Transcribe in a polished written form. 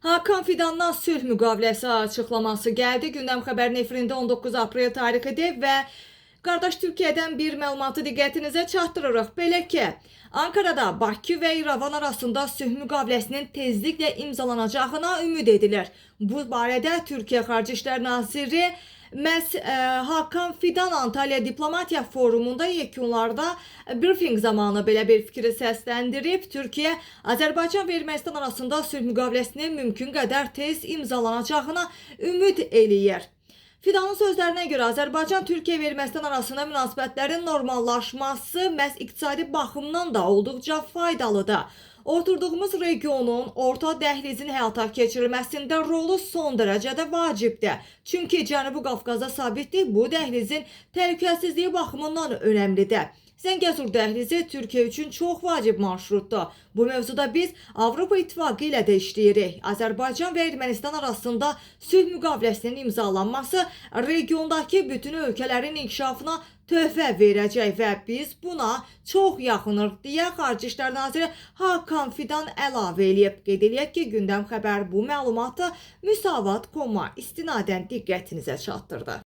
Hakan Fidandan sülh müqaviləsi açıqlaması gəldi. Gündəm xəbərin efirində 19 aprel tarixidir və qardaş Türkiyədən bir məlumatı diqqətinizə çatdırırıq. Belə ki, Ankarada Bakı və İrəvan arasında sülh müqaviləsinin tezliklə imzalanacağına ümid edilir. Bu barədə Türkiyə Xarici İşlər Naziri məhz Hakan Fidan Antalya Diplomatiya Forumunda yekunlarda briefing zamanı belə bir fikri səsləndirib. Türkiyə, Azərbaycan və Ermənistan arasında sülh müqaviləsinin mümkün qədər tez imzalanacağına ümid eləyir. Fidanın sözlərinə görə Azərbaycan, Türkiyə və Ermənistan arasında münasibətlərin normallaşması məhz iqtisadi baxımdan da olduqca faydalıdır. Oturduğumuz regionun orta dəhlizin həyata keçirilməsində rolu son dərəcədə vacibdir. Çünki Cənubi Qafqazda sabitlik bu dəhlizin təhlükəsizliyi baxımından önəmlidir. Zəngəzur dəhlizi Türkiyə üçün çox vacib marşrutdur. Bu mövzuda biz Avropa İttifaqı ilə də işləyirik. Azərbaycan və Ermənistan arasında sülh müqaviləsinin imzalanması regiondakı bütün ölkələrin inkişafına töhfə verəcək və biz buna çox yaxınıq deyə Xarici İşlər Naziri Hakan Fidan əlavə edib. Qeyd eləyək ki, Gündəm xəbər bu məlumatı Müsavat.com-a istinadən diqqətinizə çatdırdı.